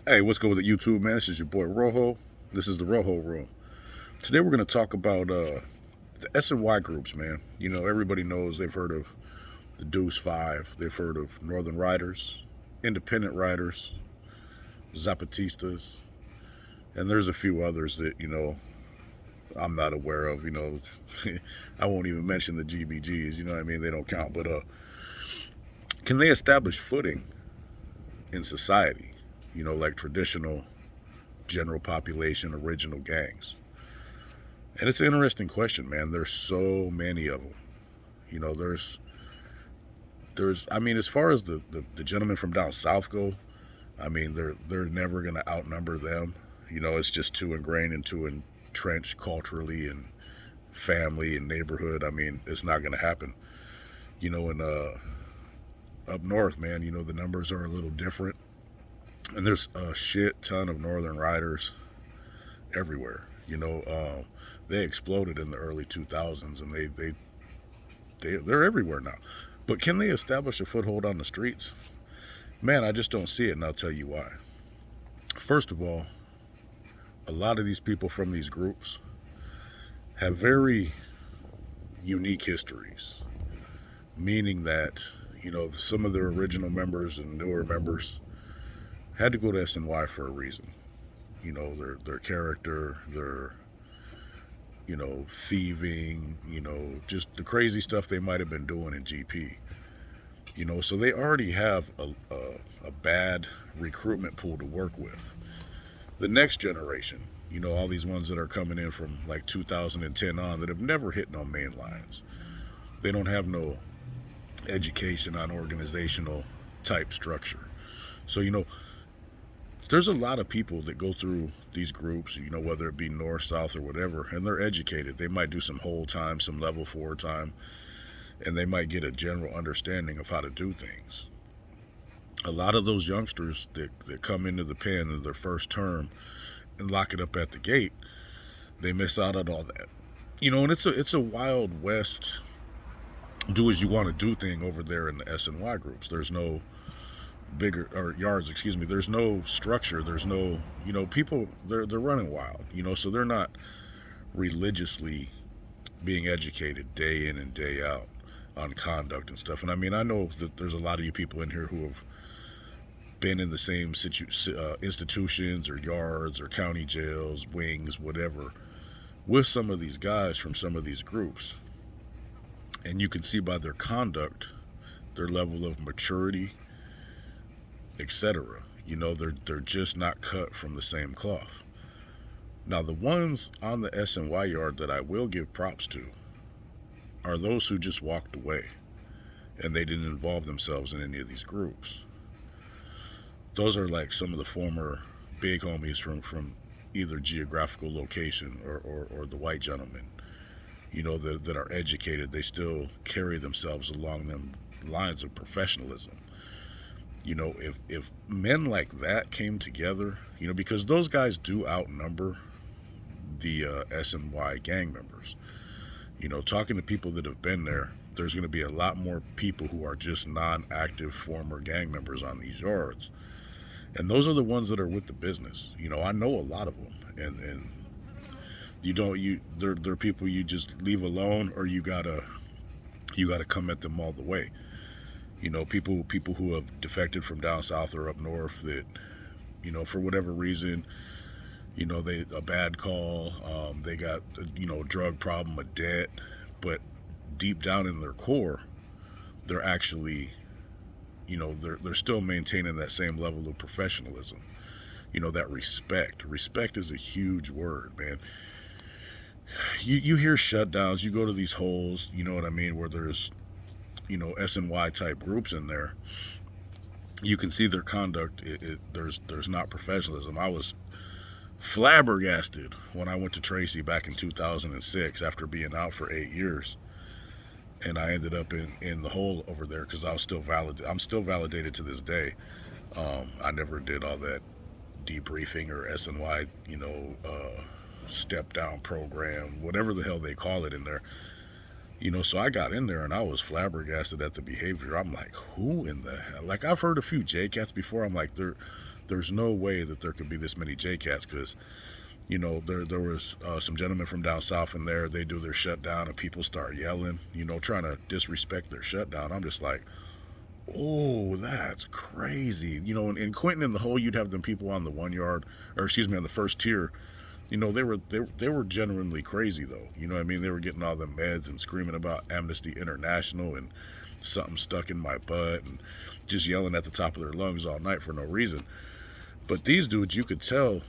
Hey, what's good with the YouTube, man? This is your boy Rojo. This is the Rojo Room. Today we're going to talk about the S and Y groups, man. Everybody knows they've heard of the Deuce Five. They've heard of Northern Riders, Independent Riders, Zapatistas, and there's a few others that, I'm not aware of. I won't even mention the GBGs, you know what I mean? They don't count. But can they establish footing in society, like traditional general population original gangs? And it's an interesting question, man. There's so many of them. There's I mean, as far as the gentlemen from down south go, I mean, they're never gonna outnumber them. It's just too ingrained and too entrenched culturally and family and neighborhood. I mean, it's not gonna happen. And up north, man, the numbers are a little different. And there's a shit ton of northern riders everywhere. They exploded in the early 2000s, and they're everywhere now. But can they establish a foothold on the streets? Man, I just don't see it, and I'll tell you why. First of all, a lot of these people from these groups have very unique histories, meaning that some of their original members and newer members had to go to SNY for a reason. Their character, their thieving, just the crazy stuff they might have been doing in GP. So they already have a bad recruitment pool to work with. The next generation, all these ones that are coming in from like 2010 on that have never hit no main lines. They don't have no education on organizational type structure. So, there's a lot of people that go through these groups, whether it be north, south, or whatever, and they're educated. They might do some whole time, some level 4 time, and they might get a general understanding of how to do things. A lot of those youngsters that come into the pen in their first term and lock it up at the gate, they miss out on all that. And it's a wild west, do as you want to do thing over there in the S and Y groups. There's no bigger or yards, excuse me. There's no structure. There's no, people. They're running wild. So they're not religiously being educated day in and day out on conduct and stuff. And I mean, I know that there's a lot of you people in here who have been in the same institutions or yards or county jails, wings, whatever, with some of these guys from some of these groups. And you can see by their conduct, their level of maturity, etc. They're just not cut from the same cloth. Now, the ones on the S and Y yard that I will give props to are those who just walked away and they didn't involve themselves in any of these groups. Those are like some of the former big homies from either geographical location or the white gentlemen, that are educated. They still carry themselves along them lines of professionalism. If men like that came together, because those guys do outnumber the S and Y gang members. Talking to people that have been there, there's going to be a lot more people who are just non-active former gang members on these yards. And those are the ones that are with the business. I know a lot of them. And they're people you just leave alone, or you gotta come at them all the way. People who have defected from down south or up north that, for whatever reason, they a bad call, they got a drug problem, a debt, but deep down in their core, they're actually, they're still maintaining that same level of professionalism. That respect. Respect is a huge word, man. You hear shutdowns. You go to these holes, you know what I mean, where there's S and Y type groups in there. You can see their conduct. There's not professionalism. I was flabbergasted when I went to Tracy back in 2006 after being out for 8 years, and I ended up in the hole over there because I was still valid. I'm still validated to this day. I never did all that debriefing or SNY, step down program, whatever the hell they call it in there. So I got in there and I was flabbergasted at the behavior. I'm like, who in the hell? Like, I've heard a few J-Cats before. I'm like, There's no way that there could be this many JCats, because there was some gentlemen from down south in there. They do their shutdown and people start yelling, trying to disrespect their shutdown. I'm just like, oh, that's crazy. In Quentin and the Hole, you'd have them people on the 1 yard, or excuse me, on the first tier. They were genuinely crazy though. You know what I mean? They were getting all the meds and screaming about Amnesty International and something stuck in my butt and just yelling at the top of their lungs all night for no reason. But these dudes, you could tell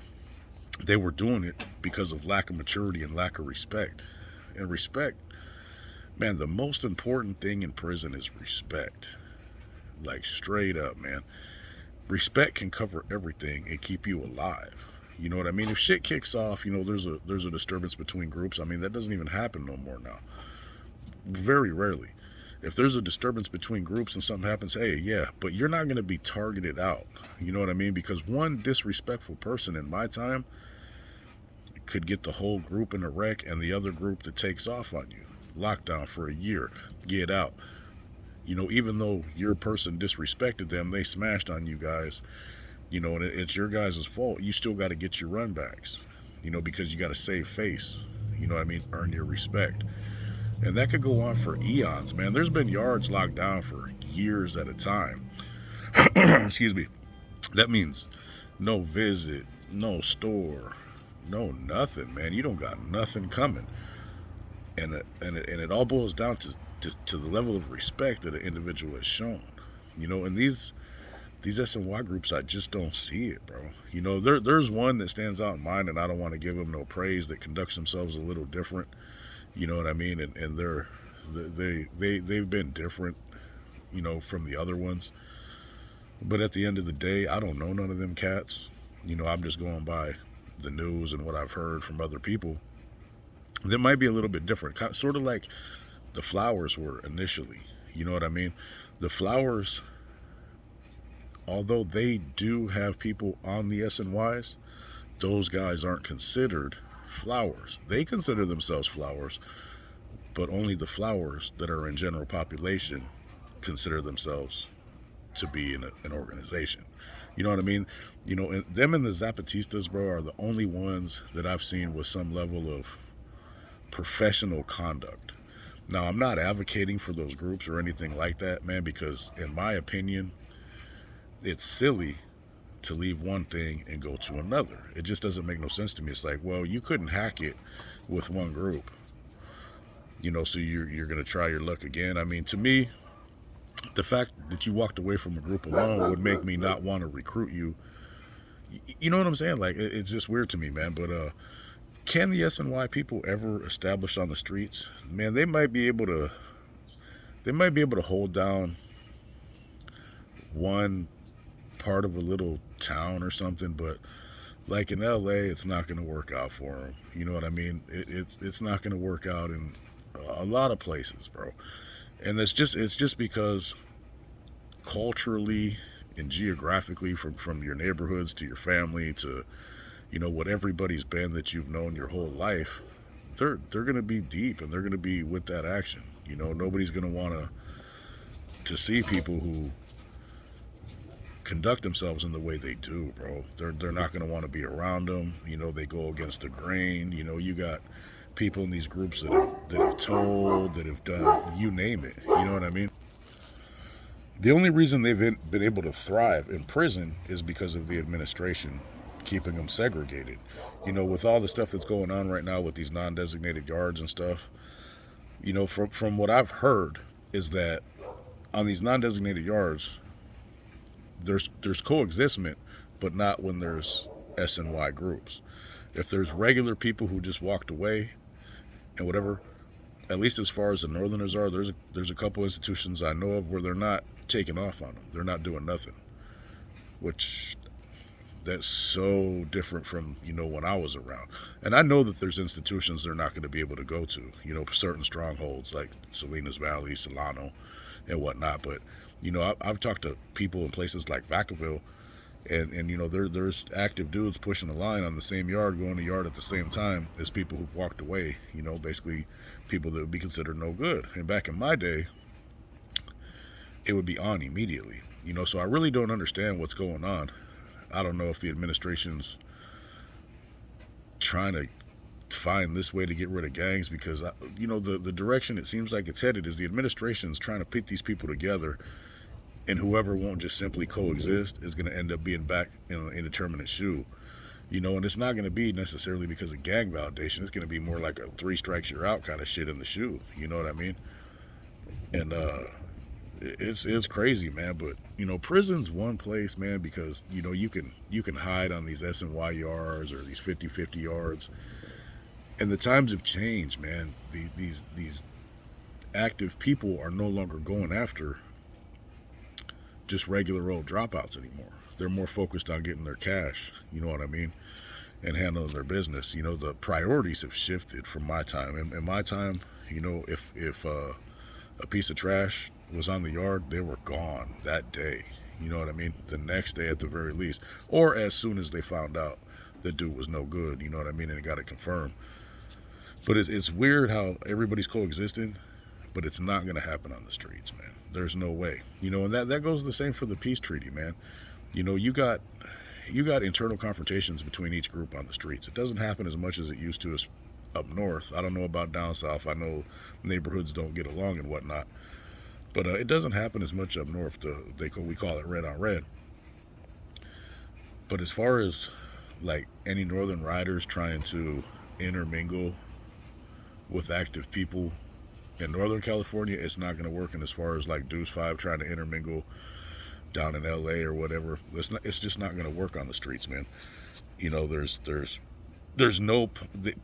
they were doing it because of lack of maturity and lack of respect. And respect, man, the most important thing in prison is respect. Like straight up, man. Respect can cover everything and keep you alive. You know what I mean? If shit kicks off, there's a disturbance between groups. I mean, that doesn't even happen no more now. Very rarely. If there's a disturbance between groups and something happens, hey, yeah, but you're not going to be targeted out. You know what I mean? Because one disrespectful person in my time could get the whole group in a wreck, and the other group that takes off on you. Lockdown for a year. Get out. Even though your person disrespected them, they smashed on you guys. And it's your guys' fault. You still got to get your run backs, because you got to save face. You know what I mean? Earn your respect. And that could go on for eons, man. There's been yards locked down for years at a time. Excuse me. That means no visit, no store, no nothing, man. You don't got nothing coming. And it all boils down to the level of respect that an individual has shown. And these SNY groups, I just don't see it, bro. There's one that stands out in mind, and I don't want to give them no praise, that conducts themselves a little different. You know what I mean? And they've been different, from the other ones. But at the end of the day, I don't know none of them cats. I'm just going by the news and what I've heard from other people. That might be a little bit different, sort of like the Flowers were initially. You know what I mean? The Flowers, although they do have people on the SNYs, those guys aren't considered Flowers. They consider themselves Flowers, but only the Flowers that are in general population consider themselves to be in an organization. You know what I mean? Them and the Zapatistas, bro, are the only ones that I've seen with some level of professional conduct. Now, I'm not advocating for those groups or anything like that, man, because in my opinion, it's silly to leave one thing and go to another. It just doesn't make no sense to me. It's like, well, you couldn't hack it with one group, so you're going to try your luck again. I mean, to me, the fact that you walked away from a group alone would make me not want to recruit you. You know what I'm saying? Like, it's just weird to me, man. But can the SNY people ever establish on the streets? Man, they might be able to hold down one part of a little town or something, but like in LA, it's not going to work out for them. You know what I mean? It's not going to work out in a lot of places, bro. And it's just because culturally and geographically, from your neighborhoods to your family to what everybody's been that you've known your whole life, they're going to be deep, and they're going to be with that action. Nobody's going to want to see people who conduct themselves in the way they do, bro. They're not going to want to be around them. They go against the grain. You got people in these groups that have told, that have done, you name it. You know what I mean? The only reason they've been able to thrive in prison is because of the administration keeping them segregated. With all the stuff that's going on right now with these non-designated yards and stuff, from what I've heard is that on these non-designated yards, there's coexistment, but not when there's SNY groups. If there's regular people who just walked away and whatever, at least as far as the Northerners are, there's a couple institutions I know of where they're not taking off on them. They're not doing nothing, which that's so different from when I was around. And I know that there's institutions they're not going to be able to go to, certain strongholds like Salinas Valley, Solano, and whatnot. But I've talked to people in places like Vacaville, and there's active dudes pushing the line on the same yard, going to yard at the same time as people who've walked away. Basically people that would be considered no good. And back in my day, it would be on immediately. So I really don't understand what's going on. I don't know if the administration's trying to find this way to get rid of gangs, because the direction it seems like it's headed is the administration's trying to pit these people together, and whoever won't just simply coexist is going to end up being back in an indeterminate shoe. And it's not going to be necessarily because of gang validation. It's going to be more like a 3 strikes you're out kind of shit in the shoe. You know what I mean? And it's crazy, man. But prison's one place, man, because you can hide on these S&Y yards or these 50-50 yards. And the times have changed, man. These active people are no longer going after just regular old dropouts anymore. They're more focused on getting their cash, you know what I mean, and handling their business. The priorities have shifted from my time. In my time, if a piece of trash was on the yard, they were gone that day. You know what I mean? The next day at the very least, or as soon as they found out the dude was no good, you know what I mean, and it got it confirmed. But it's weird how everybody's coexisting, but it's not going to happen on the streets, man. There's no way. And that goes the same for the peace treaty, man. You got internal confrontations between each group on the streets. It doesn't happen as much as it used to up north. I don't know about down south. I know neighborhoods don't get along and whatnot, but it doesn't happen as much up north. We call it red on red. But as far as like any northern riders trying to intermingle with active people in Northern California, it's not going to work. And as far as like Deuce 5 trying to intermingle down in LA or whatever, it's just not going to work on the streets, man. There's no,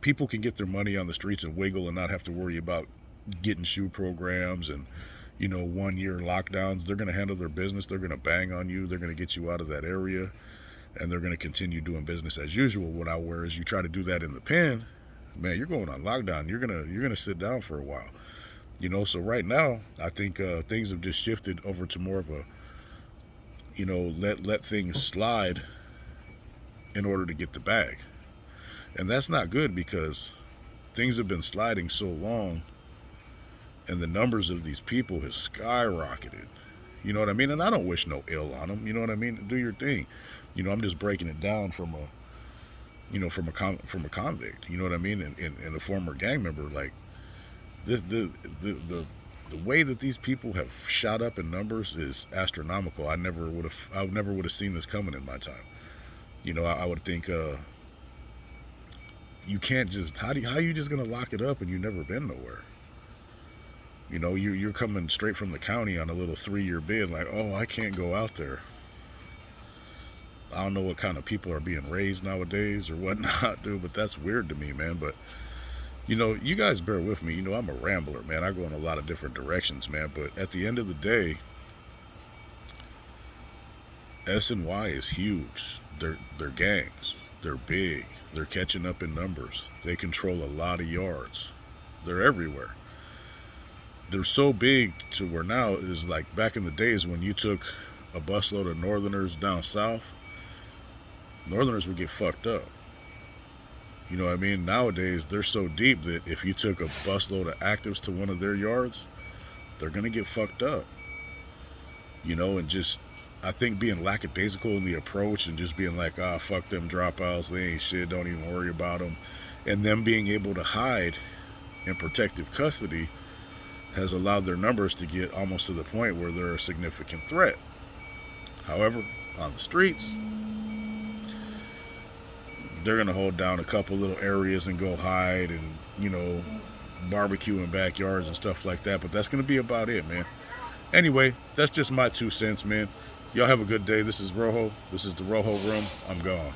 people can get their money on the streets and wiggle and not have to worry about getting shoe programs and 1-year lockdowns. They're going to handle their business. They're going to bang on you. They're going to get you out of that area, and they're going to continue doing business as usual. Whereas you try to do that in the pen, man, you're going on lockdown. You're gonna sit down for a while. So right now, I think things have just shifted over to more of a, let things slide in order to get the bag. And that's not good, because things have been sliding so long and the numbers of these people has skyrocketed. You know what I mean? And I don't wish no ill on them. You know what I mean? Do your thing. I'm just breaking it down from a convict. You know what I mean? And a former gang member. Like the way that these people have shot up in numbers is astronomical. I never would have seen this coming in my time. I would think you can't just, how you just gonna lock it up and you've never been nowhere? You're coming straight from the county on a little 3-year bid, like, oh, I can't go out there. I don't know what kind of people are being raised nowadays or whatnot, dude, but that's weird to me, man. But you guys bear with me. I'm a rambler, man. I go in a lot of different directions, man. But at the end of the day, S&Y is huge. They're gangs. They're big. They're catching up in numbers. They control a lot of yards. They're everywhere. They're so big to where now is like back in the days when you took a busload of northerners down south, northerners would get fucked up. You know what I mean? Nowadays, they're so deep that if you took a busload of actives to one of their yards, they're going to get fucked up. And just, I think being lackadaisical in the approach and just being like, fuck them dropouts, they ain't shit, don't even worry about them. And them being able to hide in protective custody has allowed their numbers to get almost to the point where they're a significant threat. However, on the streets, they're going to hold down a couple little areas and go hide and, barbecue in backyards and stuff like that. But that's going to be about it, man. Anyway, that's just my 2 cents, man. Y'all have a good day. This is Rojo. This is the Rojo Room. I'm gone.